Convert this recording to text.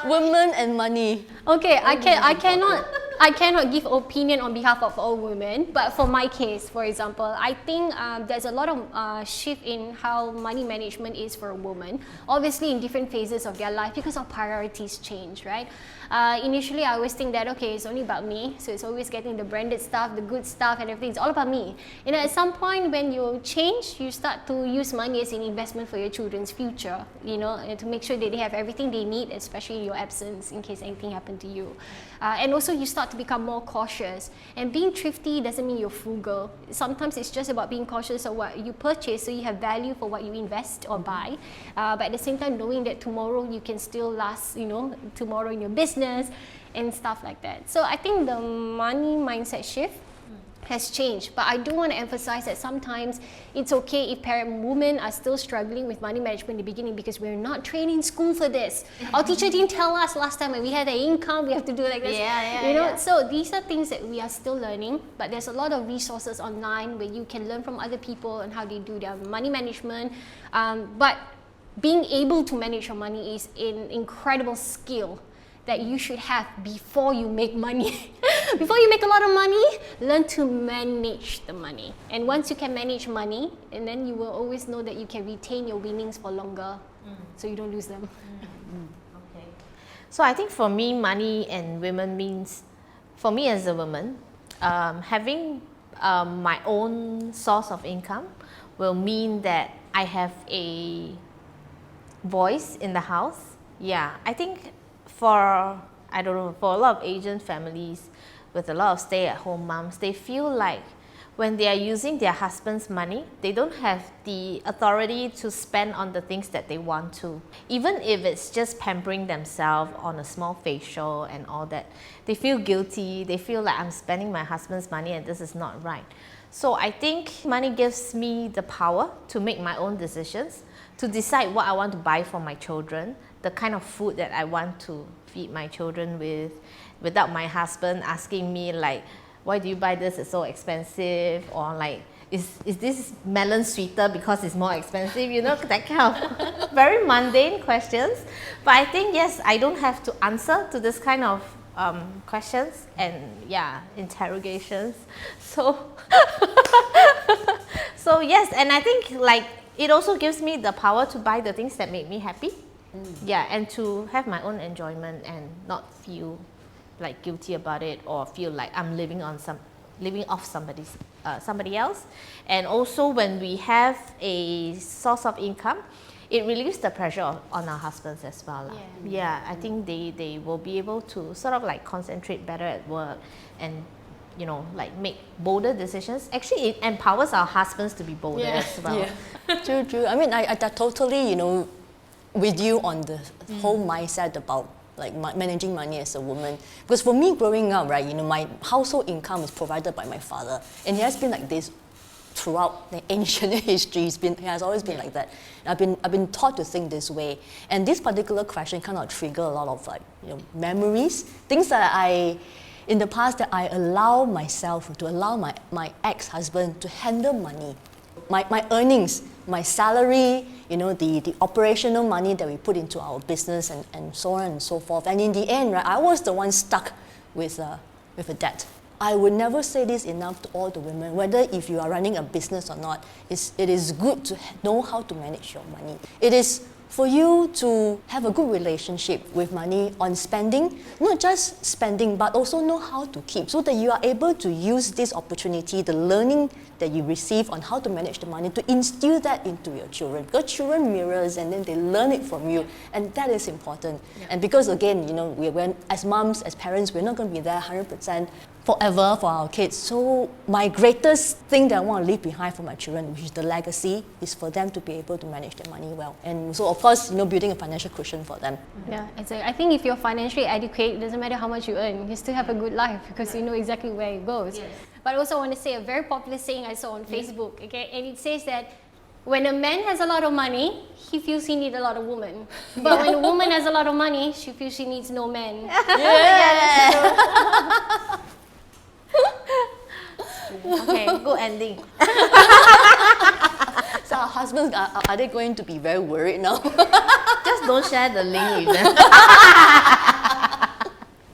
Women and money. Okay, I cannot give opinion on behalf of all women, but for my case, for example, I think there's a lot of shift in how money management is for a woman, obviously in different phases of their life because our priorities change, right? Initially, I always think that, okay, it's only about me, so it's always getting the branded stuff, the good stuff and everything, it's all about me. You know, at some point when you change, you start to use money as an investment for your children's future, you know, and to make sure that they have everything they need, especially in your absence, in case anything happened to you. And also you start to become more cautious. And being thrifty doesn't mean you're frugal. Sometimes it's just about being cautious of what you purchase, so you have value for what you invest or buy. But at the same time, knowing that tomorrow you can still last, you know, tomorrow in your business and stuff like that. So I think the money mindset shift has changed, but I do want to emphasize that sometimes it's okay if women are still struggling with money management in the beginning because we're not trained in school for this. Our teacher didn't tell us last time when we had an income, we have to do like this. You know, so these are things that we are still learning, but there's a lot of resources online where you can learn from other people and how they do their money management. But being able to manage your money is an incredible skill that you should have before you make money. Before you make a lot of money, learn to manage the money. And once you can manage money, and then you will always know that you can retain your winnings for longer, so you don't lose them. Okay. So I think for me, money and women means, for me as a woman, having my own source of income will mean that I have a voice in the house. Yeah, I think for a lot of Asian families with a lot of stay-at-home moms, they feel like when they are using their husband's money, they don't have the authority to spend on the things that they want to. Even if it's just pampering themselves on a small facial and all that, they feel guilty. They feel like I'm spending my husband's money and this is not right. So I think money gives me the power to make my own decisions, to decide what I want to buy for my children, the kind of food that I want to feed my children with, without my husband asking me like, why do you buy this, it's so expensive, or like, is this melon sweeter because it's more expensive, you know, that kind of very mundane questions. But I think, yes, I don't have to answer to this kind of questions and interrogations. So so yes, and I think like it also gives me the power to buy the things that make me happy. And to have my own enjoyment and not feel like guilty about it or feel like I'm living off somebody else. And also when we have a source of income, it relieves the pressure on our husbands as well. I think they will be able to sort of like concentrate better at work and, you know, like make bolder decisions. Actually, it empowers our husbands to be bolder as well. True. I mean, I totally, you know, with you on the whole mindset about like managing money as a woman. Because for me growing up, right, you know, my household income is provided by my father, and it has been like this throughout the ancient history. It has always been like that. I've been taught to think this way, and this particular question kind of trigger a lot of like, you know, memories, things that in the past that I allow myself to allow my ex-husband to handle money, my earnings, my salary, you know, the operational money that we put into our business and so on and so forth. And in the end, right, I was the one stuck with a debt. I would never say this enough to all the women, whether if you are running a business or not, it is good to know how to manage your money. It is for you to have a good relationship with money on spending, not just spending, but also know how to keep, so that you are able to use this opportunity, the learning that you receive on how to manage the money, to instill that into your children. Because children mirrors and then they learn it from you, and that is important. And because again, you know, when as moms, as parents, we're not going to be there 100% forever for our kids. So my greatest thing that I want to leave behind for my children, which is the legacy, is for them to be able to manage their money well. And so of course, you know, building a financial cushion for them. Yeah, exactly. I think if you're financially adequate, it doesn't matter how much you earn, you still have a good life because you know exactly where it goes. But I also want to say a very popular saying I saw on Facebook, okay, and it says that when a man has a lot of money, he feels he needs a lot of women. But when a woman has a lot of money, she feels she needs no men. Okay, good ending. So our husbands, are they going to be very worried now? Just don't share the link with them.